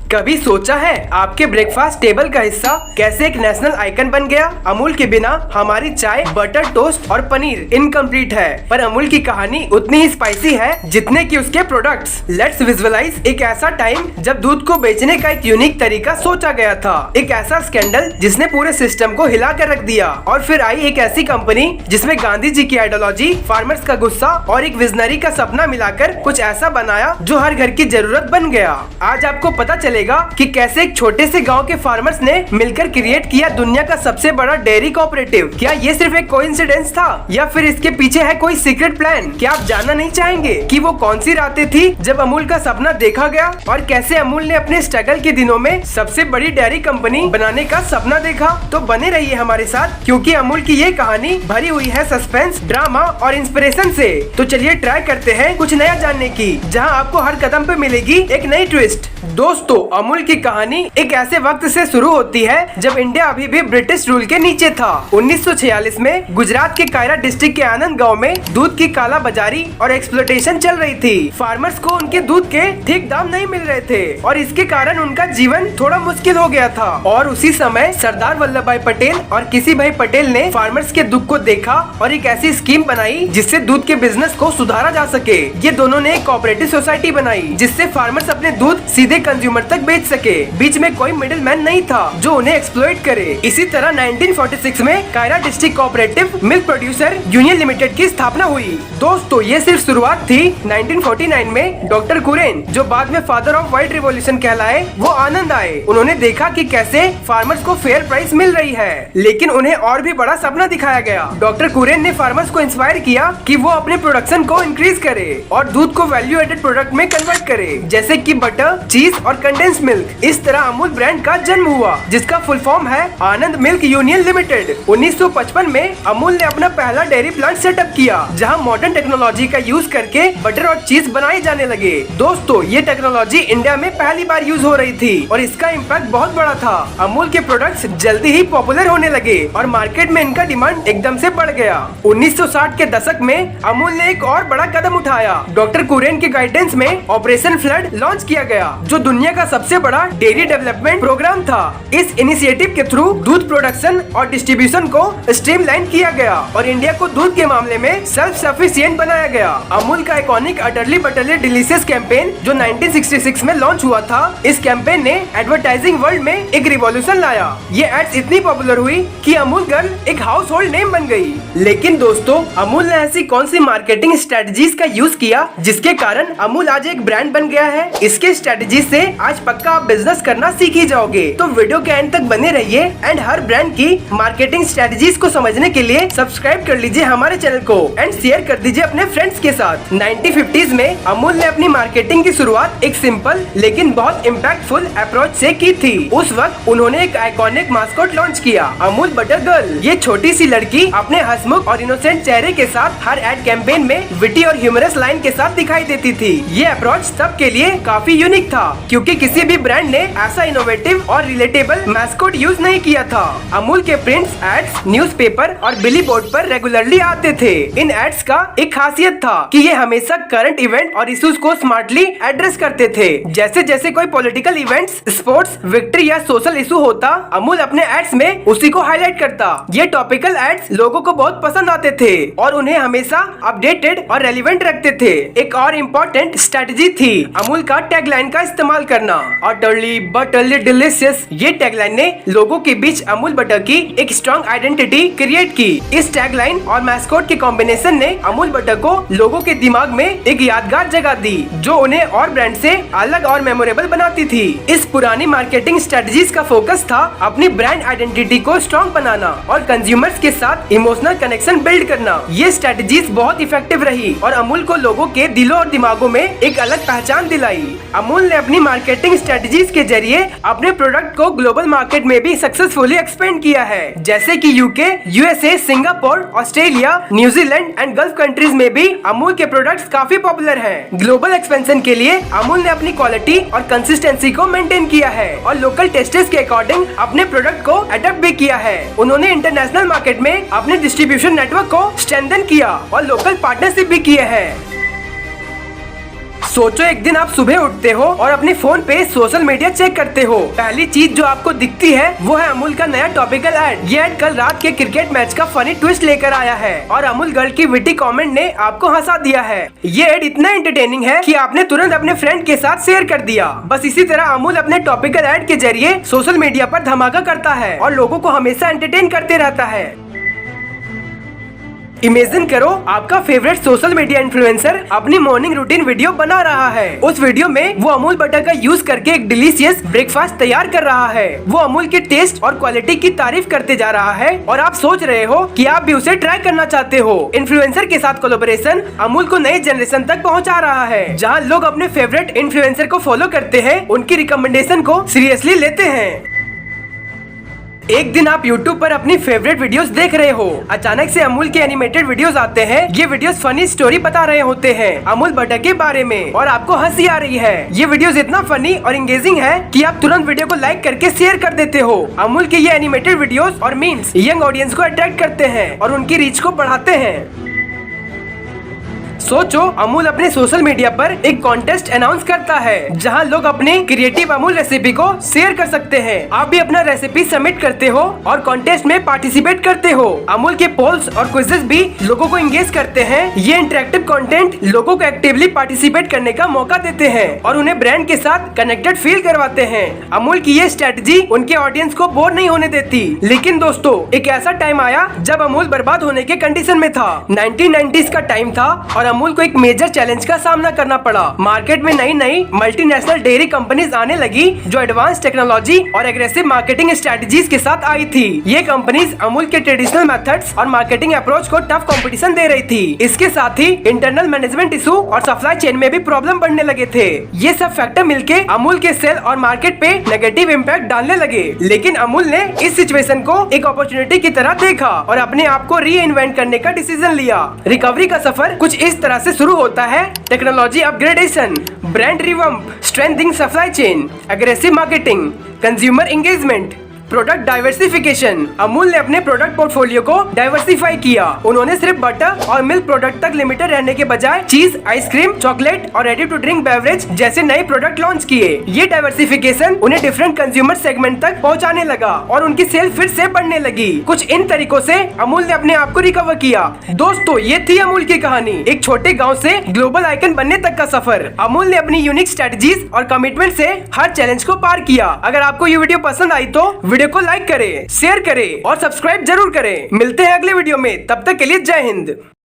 कभी सोचा है आपके ब्रेकफास्ट टेबल का हिस्सा कैसे एक नेशनल आइकन बन गया? अमूल के बिना हमारी चाय, बटर, टोस्ट और पनीर इनकम्प्लीट है, पर अमूल की कहानी उतनी ही स्पाइसी है जितने कि उसके प्रोडक्ट्स। लेट्स विजुअलाइज एक ऐसा टाइम जब दूध को बेचने का एक यूनिक तरीका सोचा गया था, एक ऐसा स्कैंडल जिसने पूरे सिस्टम को हिला कर रख दिया। और फिर आई एक ऐसी कंपनी जिसमें गांधी जी की आइडियोलॉजी, फार्मर्स का गुस्सा और एक विजनरी का सपना मिलाकर कुछ ऐसा बनाया जो हर घर की जरूरत बन गया। आज आपको पता चलेगा कि कैसे एक छोटे से गांव के फार्मर्स ने मिलकर क्रिएट किया दुनिया का सबसे बड़ा डेयरी कोऑपरेटिव। क्या ये सिर्फ एक कोइंसिडेंस था या फिर इसके पीछे है कोई सीक्रेट प्लान? क्या आप जानना नहीं चाहेंगे कि वो कौन सी रातें थी जब अमूल का सपना देखा गया और कैसे अमूल ने अपने स्ट्रगल के दिनों में सबसे बड़ी डेयरी कंपनी बनाने का सपना देखा? तो बने रहिए हमारे साथ, क्योंकि अमूल की ये कहानी भरी हुई है सस्पेंस, ड्रामा और इंस्पिरेशन से। तो चलिए ट्राई करते हैं कुछ नया जानने की, जहां आपको हर कदम पे मिलेगी एक नई ट्विस्ट। दोस्तों, अमूल की कहानी एक ऐसे वक्त से शुरू होती है जब इंडिया अभी भी ब्रिटिश रूल के नीचे था। 1946 में गुजरात के कायरा डिस्ट्रिक्ट के आनंद गांव में दूध की काला बाजारी और एक्सप्लॉयटेशन चल रही थी। फार्मर्स को उनके दूध के ठीक दाम नहीं मिल रहे थे और इसके कारण उनका जीवन थोड़ा मुश्किल हो गया था। और उसी समय सरदार वल्लभ भाई पटेल और किसी भाई पटेल ने फार्मर्स के दुख को देखा और एक ऐसी स्कीम बनाई जिससे दूध के बिजनेस को सुधारा जा सके। ये दोनों ने एक कोऑपरेटिव सोसाइटी बनाई जिससे फार्मर्स अपने दूध सीधे कंज्यूमर तक बेच सके। बीच में कोई मिडिल मैन नहीं था जो उन्हें एक्सप्लॉइट करे। इसी तरह 1946 में Kaira district cooperative milk producer union limited की स्थापना हुई। दोस्तों, ये सिर्फ शुरुआत थी। 1949 में डॉक्टर कुरेन, जो बाद में फादर ऑफ व्हाइट रिवॉल्यूशन कहलाए, वो आनंद आए। उन्होंने देखा कि कैसे फार्मर्स को फेयर प्राइस मिल रही है, लेकिन उन्हें और भी बड़ा सपना दिखाया गया। डॉक्टर कुरेन ने फार्मर्स को इंस्पायर किया कि वो अपने प्रोडक्शन को इंक्रीज करे और दूध को वैल्यू एडेड प्रोडक्ट में कन्वर्ट करे, जैसे कि बटर, चीज और कंडेंस मिल्क। इस तरह अमूल ब्रांड का जन्म हुआ, जिसका फुल फॉर्म है आनंद मिल्क यूनियन लिमिटेड। 1955 में अमूल ने अपना पहला डेयरी प्लांट सेटअप किया, जहां मॉडर्न टेक्नोलॉजी का यूज करके बटर और चीज बनाए जाने लगे। दोस्तों, ये टेक्नोलॉजी इंडिया में पहली बार यूज हो रही थी और इसका इम्पैक्ट बहुत बड़ा था। अमूल के प्रोडक्ट्स जल्दी ही पॉपुलर होने लगे और मार्केट में इनका डिमांड एकदम से बढ़ गया। 1960 के दशक में अमूल ने एक और बड़ा कदम उठाया। डॉक्टर कुरेन के गाइडेंस में ऑपरेशन फ्लड लॉन्च किया गया, जो दुनिया का सबसे बड़ा डेयरी डेवलपमेंट प्रोग्राम था। इस इनिशिएटिव के थ्रू दूध प्रोडक्शन और डिस्ट्रीब्यूशन को स्ट्रीमलाइन किया गया और इंडिया को दूध के मामले में सेल्फ सफिशिएंट बनाया गया। अमूल का आइकॉनिक अटरली बटरली डिलीशियस कैंपेन जो 1966 में लॉन्च हुआ था, इस कैंपेन ने एडवर्टाइजिंग वर्ल्ड में एक रिवॉल्यूशन लाया। ये एड्स इतनी पॉपुलर हुई कि अमूल गर्ल एक हाउस होल्ड नेम बन गई। लेकिन दोस्तों, अमूल ने ऐसी कौन सी मार्केटिंग स्ट्रेटजीज का यूज किया जिसके कारण अमूल आज एक ब्रांड बन गया है? इसके स्ट्रेटजी से आज पक्का आप बिजनेस करना सीख ही जाओगे। तो वीडियो के एंड तक बने रहिए एंड हर ब्रांड की मार्केटिंग स्ट्रेटजीज को समझने के लिए सब्सक्राइब कर लीजिए हमारे चैनल को एंड शेयर कर दीजिए अपने फ्रेंड्स के साथ। 1950s में अमूल ने अपनी मार्केटिंग की शुरुआत एक सिंपल लेकिन बहुत इम्पैक्टफुल अप्रोच से की थी। उस वक्त उन्होंने एक आइकॉनिक मास्कोट लॉन्च किया, अमूल बटर गर्ल। ये छोटी सी लड़की अपने हंसमुख और इनोसेंट चेहरे के साथ हर एड कैंपेन में विटी और ह्यूमरस लाइन के साथ दिखाई देती थी। ये अप्रोच सबके लिए काफी यूनिक था, क्योंकि किसी भी ब्रांड ने ऐसा इनोवेटिव और रिलेटेबल मैस्कोट यूज नहीं किया था। अमूल के प्रिंट्स, एड्स, न्यूज़पेपर और बिली बोर्ड पर रेगुलरली आते थे। इन एड्स का एक खासियत था कि ये हमेशा करंट इवेंट और इश्यूज को स्मार्टली एड्रेस करते थे। जैसे जैसे कोई पॉलिटिकल इवेंट्स, स्पोर्ट्स, विक्ट्री या सोशल इशू होता, अमूल अपने एड्स में उसी को हाईलाइट करता। ये टॉपिकल एड्स लोगों को बहुत पसंद आते थे और उन्हें हमेशा अपडेटेड और रेलिवेंट रखते थे। एक और इम्पोर्टेंट स्ट्रेटजी थी अमूल का टैगलाइन का इस्तेमाल करना, अटरली बटरली डिलीशियस। ये टैगलाइन ने लोगों के बीच अमूल बटर की एक स्ट्रॉन्ग आइडेंटिटी क्रिएट की। इस टैगलाइन और मैस्कोट के कॉम्बिनेशन ने अमूल बटर को लोगों के दिमाग में एक यादगार जगह दी, जो उन्हें और ब्रांड से अलग और मेमोरेबल बनाती थी। इस पुरानी मार्केटिंग स्ट्रेटजीज का फोकस था अपनी ब्रांड आइडेंटिटी को स्ट्रॉन्ग बनाना और कंज्यूमर्स के साथ इमोशनल कनेक्शन बिल्ड करना। ये स्ट्रेटजीज बहुत इफेक्टिव रही और अमूल को लोगों के दिलों और दिमागों में एक अलग पहचान दिलाई। अमूल ने अपनी मार्केटिंग स्ट्रेटजीज के जरिए अपने प्रोडक्ट को ग्लोबल मार्केट में भी सक्सेसफुली एक्सपेंड किया है, जैसे कि UK, USA, Singapore, Australia, New Zealand and gulf countries में भी अमूल के प्रोडक्ट्स काफी पॉपुलर हैं। ग्लोबल एक्सपेंशन के लिए अमूल ने अपनी क्वालिटी और कंसिस्टेंसी को मेंटेन किया है और लोकल टेस्टेस के अकॉर्डिंग अपने प्रोडक्ट को अडॉप्ट भी किया है। उन्होंने इंटरनेशनल मार्केट में अपने डिस्ट्रीब्यूशन नेटवर्क को स्ट्रेंथन किया और लोकल पार्टनरशिप भी किए हैं। सोचो एक दिन आप सुबह उठते हो और अपने फोन पे सोशल मीडिया चेक करते हो। पहली चीज जो आपको दिखती है वो है अमूल का नया टॉपिकल ऐड। ये ऐड कल रात के क्रिकेट मैच का फनी ट्विस्ट लेकर आया है और अमूल गर्ल की विटी कमेंट ने आपको हंसा दिया है। ये ऐड इतना एंटरटेनिंग है कि आपने तुरंत अपने फ्रेंड के साथ शेयर कर दिया। बस इसी तरह अमूल अपने टॉपिकल ऐड के जरिए सोशल मीडिया पर धमाका करता है और लोगों को हमेशा एंटरटेन करते रहता है। इमेजिन करो आपका फेवरेट सोशल मीडिया इन्फ्लुएंसर अपनी मॉर्निंग रूटीन वीडियो बना रहा है। उस वीडियो में वो अमूल बटर का यूज करके एक डिलीशियस ब्रेकफास्ट तैयार कर रहा है। वो अमूल के टेस्ट और क्वालिटी की तारीफ करते जा रहा है और आप सोच रहे हो कि आप भी उसे ट्राई करना चाहते हो। इन्फ्लुएंसर के साथ कोलैबोरेशन अमूल को नई जनरेशन तक पहुंचा रहा है, जहां लोग अपने फेवरेट इन्फ्लुएंसर को फॉलो करते हैं, उनकी रिकमेंडेशन को सीरियसली लेते हैं। एक दिन आप YouTube पर अपनी फेवरेट वीडियोस देख रहे हो, अचानक से अमूल के एनिमेटेड वीडियोस आते हैं। ये वीडियोस फनी स्टोरी बता रहे होते हैं अमूल बटर के बारे में और आपको हंसी आ रही है। ये वीडियोस इतना फनी और इंगेजिंग है कि आप तुरंत वीडियो को लाइक करके शेयर कर देते हो। अमूल के ये एनिमेटेड वीडियोस और मीम्स यंग ऑडियंस को अट्रैक्ट करते हैं और उनकी रीच को बढ़ाते हैं। सोचो अमूल अपने सोशल मीडिया पर एक कॉन्टेस्ट अनाउंस करता है, जहां लोग अपनी क्रिएटिव अमूल रेसिपी को शेयर कर सकते हैं। आप भी अपना रेसिपी सबमिट करते हो और कॉन्टेस्ट में पार्टिसिपेट करते हो। अमूल के पोल्स और क्विज़ेस भी लोगों को इंगेज करते हैं। ये इंटरेक्टिव कंटेंट लोगों को एक्टिवली पार्टिसिपेट करने का मौका देते हैं और उन्हें ब्रांड के साथ कनेक्टेड फील करवाते हैं। अमूल की ये स्ट्रेटजी उनके ऑडियंस को बोर नहीं होने देती। लेकिन दोस्तों, एक ऐसा टाइम आया जब अमूल बर्बाद होने के कंडीशन में था। 1990s का टाइम था और अमूल को एक मेजर चैलेंज का सामना करना पड़ा। मार्केट में नई नई मल्टीनेशनल डेयरी कंपनीज आने लगी जो एडवांस टेक्नोलॉजी और एग्रेसिव मार्केटिंग स्ट्रेटजीज के साथ आई थी। ये कंपनीज अमूल के ट्रेडिशनल मेथड्स और मार्केटिंग अप्रोच को टफ कंपटीशन दे रही थी। इसके साथ ही इंटरनल मैनेजमेंट इशू और सप्लाई चेन में भी प्रॉब्लम बढ़ने लगे थे। ये सब फैक्टर मिलके अमूल के सेल और मार्केट पे नेगेटिव इम्पैक्ट डालने लगे। लेकिन अमूल ने इस सिचुएशन को एक अपॉर्चुनिटी की तरह देखा और अपने आप को री इन्वेंट करने का डिसीजन लिया। रिकवरी का सफर कुछ इस तरह से शुरू होता है। Technology upgradation, brand revamp, strengthening supply chain, aggressive marketing, consumer engagement, product diversification. Amul ने अपने प्रोडक्ट पोर्टफोलियो को डाइवर्सिफाई किया। उन्होंने सिर्फ बटर और मिल्क प्रोडक्ट तक लिमिटेड रहने के बजाय चीज, आइसक्रीम, चॉकलेट और रेडी टू ड्रिंक बेवरेज जैसे नए प्रोडक्ट लॉन्च किए। ये डाइवर्सिफिकेशन उन्हें डिफरेंट कंज्यूमर सेगमेंट तक पहुंचाने लगा और उनकी सेल फिर से बढ़ने लगी। कुछ इन तरीकों से अमूल ने अपने आप को रिकवर किया। दोस्तों, ये थी अमूल की कहानी, एक छोटे गाँव से ग्लोबल आइकन बनने तक का सफर। अमूल ने अपनी यूनिक स्ट्रेटजीज और कमिटमेंट से हर चैलेंज को पार किया। अगर आपको ये वीडियो पसंद आई तो वीडियो को लाइक करें, शेयर करें और सब्सक्राइब जरूर करें। मिलते हैं अगले वीडियो में, तब तक के लिए जय हिंद।